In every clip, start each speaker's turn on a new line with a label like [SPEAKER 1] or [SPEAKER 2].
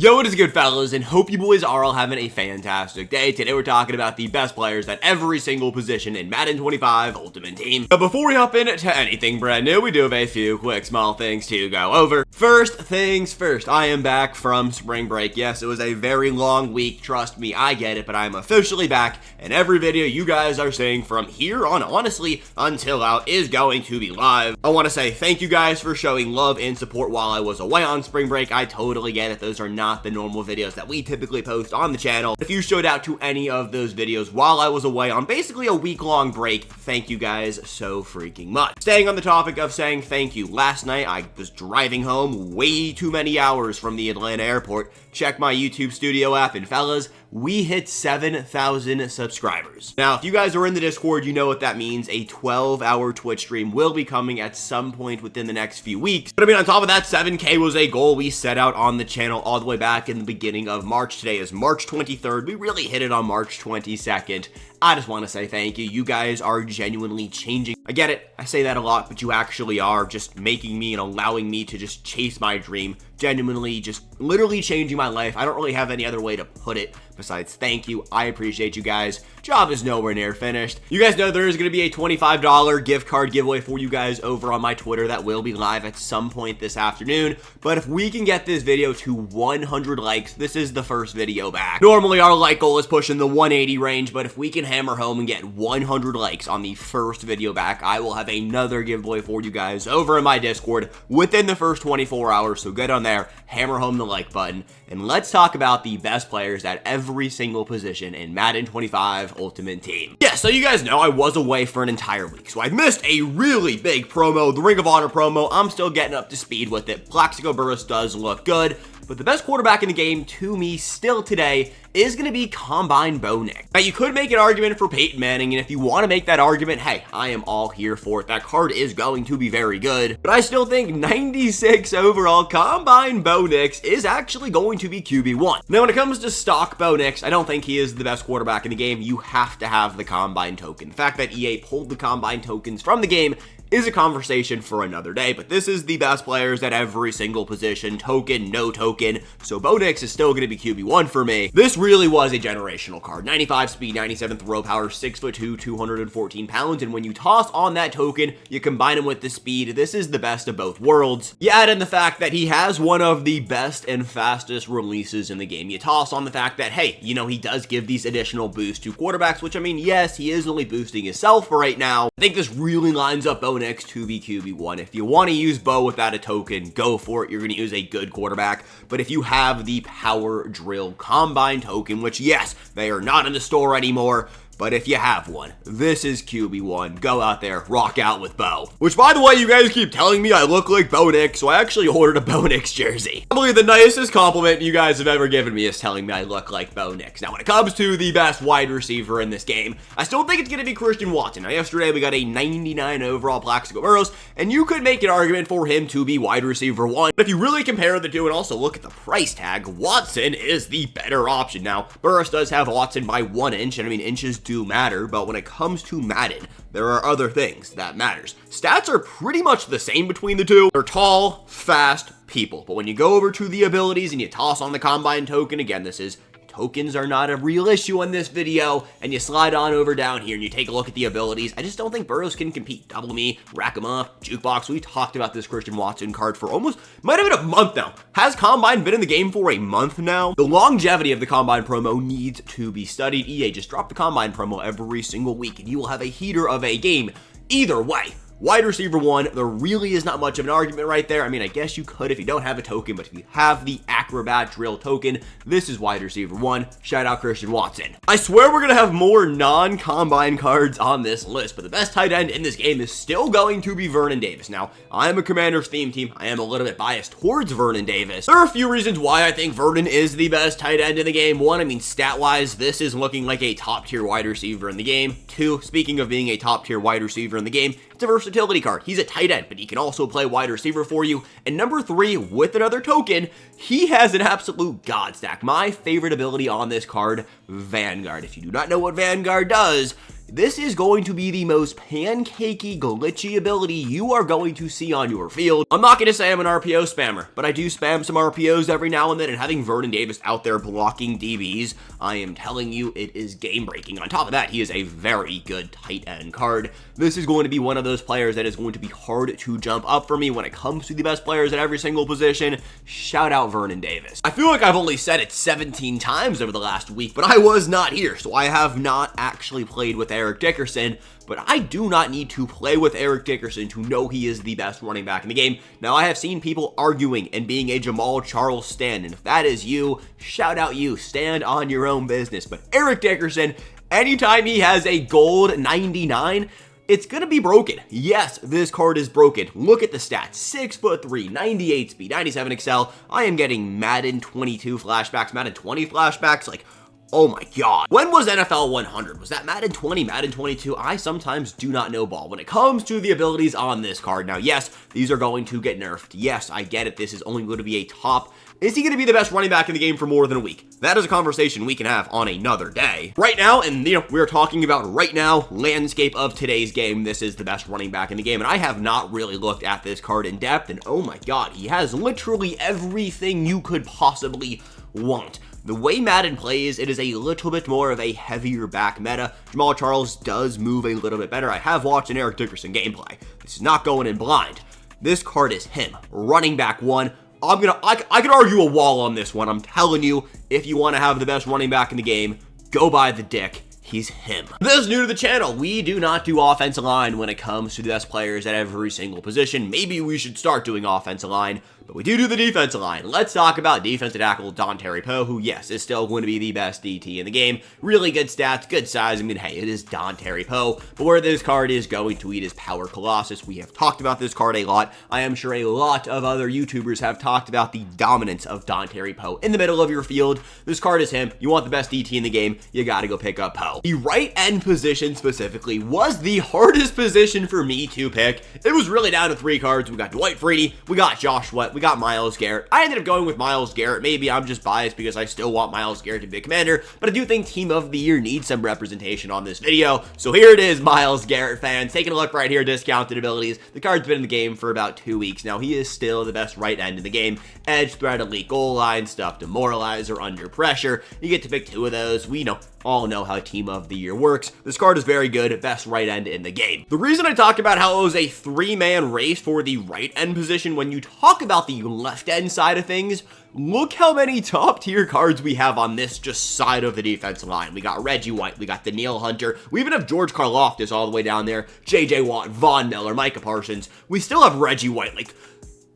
[SPEAKER 1] Yo, what is good, fellas, and hope you boys are all having a fantastic day. Today we're talking about the best players at every single position in Madden 25 Ultimate Team. But before we hop into anything brand new, we do have a few quick small things to go over. First things first, I am back from spring break. Yes, it was a very long week, trust me, I get it, but I'm officially back, and every video you guys are seeing from here on, honestly, until out is going to be live. I want to say thank you guys for showing love and support while I was away on spring break. I totally get it, those are not the normal videos that we typically post on the channel. If you showed out to any of those videos while I was away on basically a week-long break, thank you guys so freaking much. Staying on the topic of saying thank you, last night I was driving home way too many hours from the Atlanta airport. Check my YouTube studio app, and fellas, we hit 7,000 subscribers. Now, if you guys are in the Discord, you know what that means. A 12-hour Twitch stream will be coming at some point within the next few weeks. But I mean, on top of that, 7K was a goal we set out on the channel all the way back in the beginning of March. Today is March 23rd. We really hit it on March 22nd. I just want to say thank you. You guys are genuinely changing. I get it. I say that a lot, but you actually are just making me and allowing me to just chase my dream. Genuinely, just literally changing my life. I don't really have any other way to put it besides thank you. I appreciate you guys. Job is nowhere near finished. You guys know there is going to be a $25 gift card giveaway for you guys over on my Twitter that will be live at some point this afternoon. But if we can get this video to 100 likes, this is the first video back. Normally our like goal is pushing the 180 range, but if we can hammer home and get 100 likes on the first video back, I will have another giveaway for you guys over in my Discord within the first 24 hours. So get on there, hammer home the like button, and let's talk about the best players at every single position in Madden 25 Ultimate Team. Yeah, so you guys know I was away for an entire week, so I missed a really big promo, the Ring of Honor promo. I'm still getting up to speed with it. Plaxico Burress does look good, but the best quarterback in the game to me still today is going to be Combine Bo Nix. Now, you could make an argument for Peyton Manning, and if you want to make that argument, hey, I am all here for it. That card is going to be very good, but I still think 96 overall Combine Bo Nix is actually going to be QB1. Now, when it comes to stock Bo Nix, I don't think he is the best quarterback in the game. You have to have the Combine token. The fact that EA pulled the Combine tokens from the game is a conversation for another day, but this is the best players at every single position, token, no token, so Bo Nix is still going to be QB1 for me. This really was a generational card. 95 speed, 97 throw power, 6'2", 214 pounds, and when you toss on that token, you combine him with the speed, this is the best of both worlds. You add in the fact that he has one of the best and fastest releases in the game. You toss on the fact that, hey, you know, he does give these additional boosts to quarterbacks, which, I mean, yes, he is only boosting himself for right now. I think this really lines up Bo Nix to be QB1. If you want to use Bo without a token, go for it. You're going to use a good quarterback. But if you have the Power Drill Combine token, which, yes, they are not in the store anymore, but if you have one, this is QB1. Go out there, rock out with Bo. Which, by the way, you guys keep telling me I look like Bo Nix, so I actually ordered a Bo Nix jersey. Probably the nicest compliment you guys have ever given me is telling me I look like Bo Nix. Now, when it comes to the best wide receiver in this game, I still think it's going to be Christian Watson. Now, yesterday we got a 99 overall Plaxico Burress, and you could make an argument for him to be wide receiver 1. But if you really compare the two and also look at the price tag, Watson is the better option. Now, Burress does have Watson by 1 inch, and I mean, inches do matter, but when it comes to Madden, there are other things that matters. Stats are pretty much the same between the two. They're tall, fast people, but when you go over to the abilities and you toss on the Combine token, again, this is tokens are not a real issue in this video, and you slide on over down here and you take a look at the abilities. I just don't think Burrows can compete. Double me, rack him up, jukebox. We talked about this Christian Watson card for almost, might have been a month now. Has Combine been in the game for a month now? The longevity of the Combine promo needs to be studied. EA just dropped the Combine promo every single week, and you will have a heater of a game either way. Wide receiver 1, there really is not much of an argument right there. I mean, I guess you could if you don't have a token, but if you have the Acrobat Drill token, this is wide receiver 1. Shout out Christian Watson. I swear we're going to have more non-Combine cards on this list, but the best tight end in this game is still going to be Vernon Davis. Now, I am a Commanders theme team. I am a little bit biased towards Vernon Davis. There are a few reasons why I think Vernon is the best tight end in the game. 1, I mean, stat-wise, this is looking like a top-tier wide receiver in the game. 2, speaking of being a top-tier wide receiver in the game, it's a versatility card. He's a tight end, but he can also play wide receiver for you. And number 3, with another token, he has an absolute god stack. My favorite ability on this card, Vanguard. If you do not know what Vanguard does, this is going to be the most pancakey, glitchy ability you are going to see on your field. I'm not going to say I'm an RPO spammer, but I do spam some RPOs every now and then, and having Vernon Davis out there blocking DBs, I am telling you, it is game-breaking. On top of that, he is a very good tight end card. This is going to be one of those players that is going to be hard to jump up for me when it comes to the best players at every single position. Shout out Vernon Davis. I feel like I've only said it 17 times over the last week, but I was not here, so I have not actually played with Eric Dickerson, but I do not need to play with Eric Dickerson to know he is the best running back in the game. Now, I have seen people arguing and being a Jamal Charles stan, and if that is you, shout out you, stand on your own business. But Eric Dickerson, anytime he has a gold 99, it's going to be broken. Yes, this card is broken. Look at the stats. 6'3", 98 speed, 97 excel. I am getting Madden 22 flashbacks, Madden 20 flashbacks, like, oh my god. When was NFL 100? Was that Madden 20, Madden 22? I sometimes do not know ball when it comes to the abilities on this card. Now, yes, these are going to get nerfed. Yes, I get it. This is only going to be a top. Is he going to be the best running back in the game for more than a week? That is a conversation we can have on another day. Right now, and we're talking about right now, landscape of today's game, this is the best running back in the game, and I have not really looked at this card in depth, and oh my god, he has literally everything you could possibly want. The way Madden plays, it is a little bit more of a heavier back meta. Jamal Charles does move a little bit better. I have watched an Eric Dickerson gameplay. This is not going in blind. This card is him, running back one. I could argue a wall on this one. I'm telling you, if you want to have the best running back in the game, go buy the Dick. He's him. If this is new to the channel, we do not do offensive line when it comes to the best players at every single position. Maybe we should start doing offensive line, but we do the defensive line. Let's talk about defensive tackle Dontari Poe, who, yes, is still going to be the best DT in the game. Really good stats, good size. I mean, hey, it is Dontari Poe, but where this card is going to eat is Power Colossus. We have talked about this card a lot. I am sure a lot of other YouTubers have talked about the dominance of Dontari Poe in the middle of your field. This card is him. You want the best DT in the game, you got to go pick up Poe. The right end position specifically was the hardest position for me to pick. It was really down to three cards. We got Dwight Freeney, we got Josh Sweat, we got Myles Garrett. I ended up going with Myles Garrett. Maybe I'm just biased because I still want Myles Garrett to be a commander, but I do think Team of the Year needs some representation on this video. So here it is, Myles Garrett fans. Taking a look right here, discounted abilities. The card's been in the game for about 2 weeks now. He is still the best right end in the game. Edge, threat, elite goal line, stuff, demoralizer, under pressure. You get to pick 2 of those. We all know how Team of the Year works. This card is very good, best right end in the game. The reason I talk about how it was a 3-man race for the right end position, when you talk about the left end side of things, look how many top tier cards we have on this just side of the defensive line. We got Reggie White, we got Danielle Hunter, we even have George Karlaftis all the way down there, JJ Watt, Von Miller, Micah Parsons. We still have Reggie White. Like,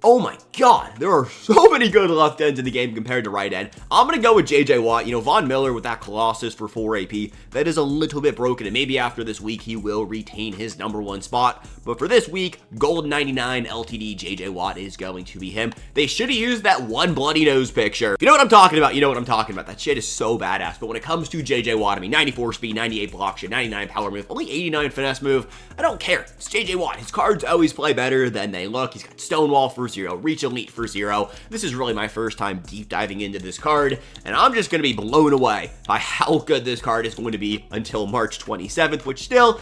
[SPEAKER 1] oh my god, there are so many good left ends in the game compared to right end. I'm going to go with JJ Watt. Von Miller with that Colossus for 4 AP, that is a little bit broken, and maybe after this week he will retain his #1 spot. But for this week, gold 99 LTD JJ Watt is going to be him. They should have used that one bloody nose picture. You know what I'm talking about, you know what I'm talking about. That shit is so badass. But when it comes to JJ Watt, I mean, 94 speed, 98 block shit, 99 power move, only 89 finesse move. I don't care. It's JJ Watt. His cards always play better than they look. He's got Stonewall for 0, Reach Elite for 0. This is really my first time deep diving into this card, and I'm just going to be blown away by how good this card is going to be until March 27th, which still,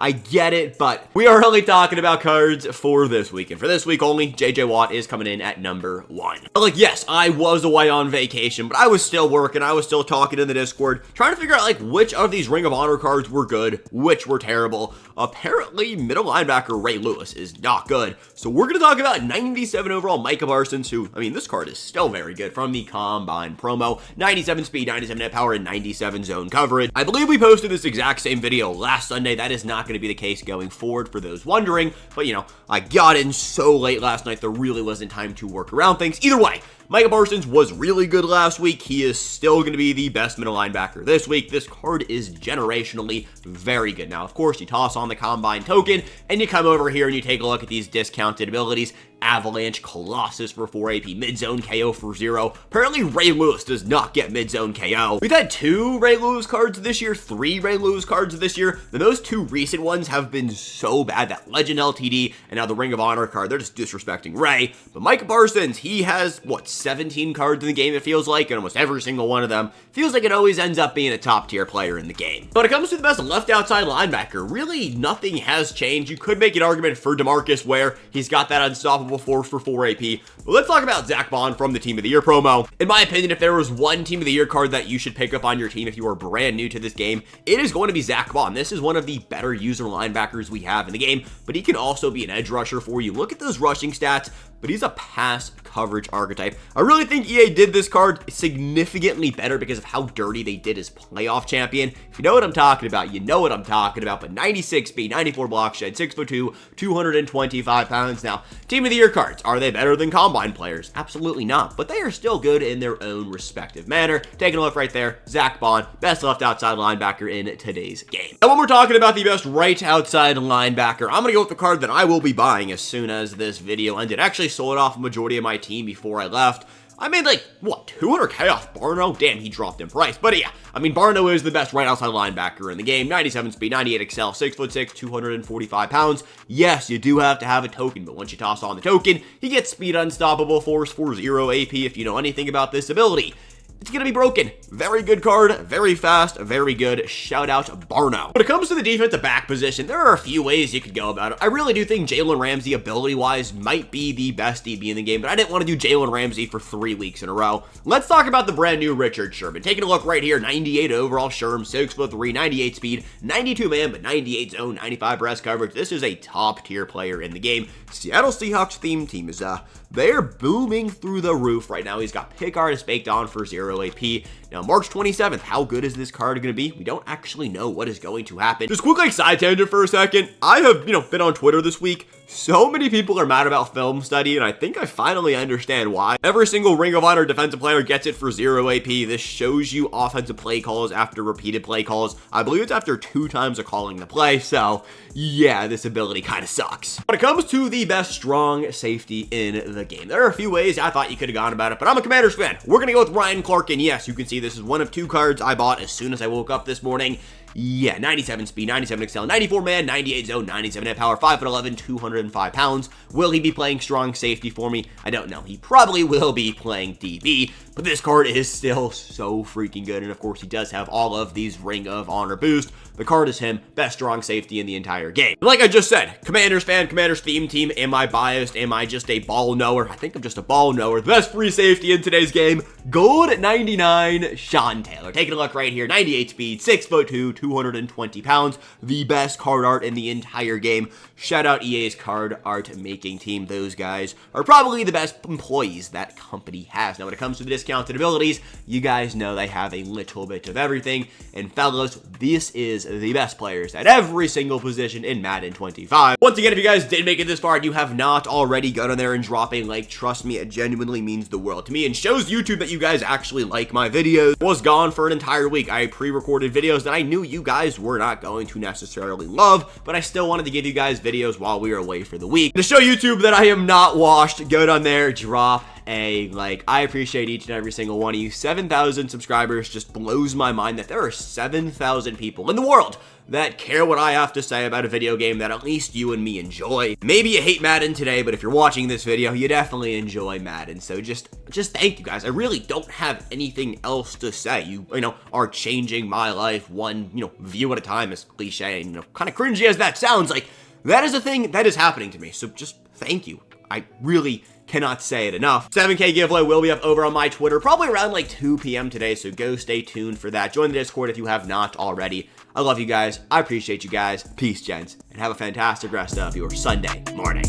[SPEAKER 1] I get it, but we are only talking about cards for this week. And for this week only, JJ Watt is coming in at #1. Like, yes, I was away on vacation, but I was still working. I was still talking in the Discord, trying to figure out, like, which of these Ring of Honor cards were good, which were terrible. Apparently, middle linebacker Ray Lewis is not good. So we're going to talk about 97 overall Micah Parsons, who, I mean, this card is still very good from the Combine promo. 97 speed, 97 net power, and 97 zone coverage. I believe we posted this exact same video last Sunday. That is not going to be the case going forward for those wondering, but I got in so late last night there really wasn't time to work around things. Either way, Micah Parsons was really good last week. He is still going to be the best middle linebacker this week. This card is generationally very good. Now, of course, you toss on the Combine token, and you come over here and you take a look at these discounted abilities. Avalanche, Colossus for 4 AP, mid-zone KO for 0. Apparently, Ray Lewis does not get mid-zone KO. We've had 2 Ray Lewis cards this year, 3 Ray Lewis cards this year. And those 2 recent ones have been so bad. That Legend LTD and now the Ring of Honor card, they're just disrespecting Ray. But Micah Parsons, he has, what, 17 cards in the game, it feels like, and almost every single one of them feels like it always ends up being a top tier player in the game. But when it comes to the best left outside linebacker, really nothing has changed. You could make an argument for DeMarcus, where he's got that unstoppable force for 4 AP. But let's talk about Zach Bond from the Team of the Year promo. In my opinion, if there was one Team of the Year card that you should pick up on your team if you are brand new to this game, it is going to be Zach Bond. This is one of the better user linebackers we have in the game, but he can also be an edge rusher for you. Look at those rushing stats, but he's a pass coverage archetype. I really think EA did this card significantly better because of how dirty they did his playoff champion. If you know what I'm talking about, you know what I'm talking about. But 96 speed, 94 block shed, 6'2", 225 pounds. Now, Team of the Year cards, are they better than Combine players? Absolutely not, but they are still good in their own respective manner. Taking a look right there, Zach Bond, best left outside linebacker in today's game. And when we're talking about the best right outside linebacker, I'm going to go with the card that I will be buying as soon as this video ended. Actually sold off a majority of my team before I left. I made like, what, 200k off Barno? Damn, he dropped in price. But yeah, I mean, Barno is the best right outside linebacker in the game. 97 speed, 98 excel, 6'6", 245 pounds. Yes, you do have to have a token, but once you toss on the token, he gets speed unstoppable, force for 0 AP if you know anything about this ability. It's going to be broken. Very good card, very fast, very good. Shout out Barno. When it comes to the defensive back position, there are a few ways you could go about it. I really do think Jalen Ramsey, ability-wise, might be the best DB in the game, but I didn't want to do Jalen Ramsey for 3 weeks in a row. Let's talk about the brand new Richard Sherman. Taking a look right here, 98 overall Sherm, 6'3", 98 speed, 92 man, but 98 zone, 95 breast coverage. This is a top-tier player in the game. Seattle Seahawks theme team is, they're booming through the roof right now. He's got pick artist baked on for 0 AP. Now, March 27th, how good is this card going to be? We don't actually know what is going to happen. Just quick like side tangent for a second. I have, been on Twitter this week. So many people are mad about film study, and I think I finally understand why. Every single Ring of Honor defensive player gets it for 0 AP. This shows you offensive play calls after repeated play calls. I believe it's after 2 times of calling the play, so yeah, this ability kind of sucks. When it comes to the best strong safety in the game, there are a few ways I thought you could have gone about it, but I'm a Commanders fan. We're going to go with Ryan Clark, and yes, you can see this is one of 2 cards I bought as soon as I woke up this morning. Yeah, 97 speed, 97 excel, 94 man, 98 zone, 97 net power, 5'11", 205 pounds. Will he be playing strong safety for me? I don't know. He probably will be playing DB, but this card is still so freaking good. And of course, he does have all of these Ring of Honor boost. The card is him, best strong safety in the entire game. But like I just said, Commanders fan, Commanders theme team. Am I biased? Am I just a ball knower? I think I'm just a ball knower. The best free safety in today's game, gold at 99, Sean Taylor. Taking a look right here, 98 speed, 6'2", 220 pounds. The best card art in the entire game. Shout out EA's card art making team. Those guys are probably the best employees that company has. Now, when it comes to the discounted abilities, you guys know they have a little bit of everything. And fellas, this is the best players at every single position in Madden 25. Once again, if you guys did make it this far and you have not already, go down there and drop a like. Trust me, it genuinely means the world to me and shows YouTube that you guys actually like my videos. I was gone for an entire week. I pre-recorded videos that I knew you guys were not going to necessarily love, but I still wanted to give you guys videos while we were away for the week. To show YouTube that I am not washed, go down there, drop a like. I appreciate each and every single one of you. 7,000 subscribers just blows my mind that there are 7,000 people in the world that care what I have to say about a video game that at least you and me enjoy. Maybe you hate Madden today, but if you're watching this video, you definitely enjoy Madden. So just thank you guys. I really don't have anything else to say. You are changing my life one, view at a time, as cliche and, kind of cringy as that sounds. Like, that is a thing that is happening to me. So just thank you. I really cannot say it enough. 7K giveaway will be up over on my Twitter, probably around like 2 p.m. today, so go stay tuned for that. Join the Discord if you have not already. I love you guys. I appreciate you guys. Peace, gents, and have a fantastic rest of your Sunday morning.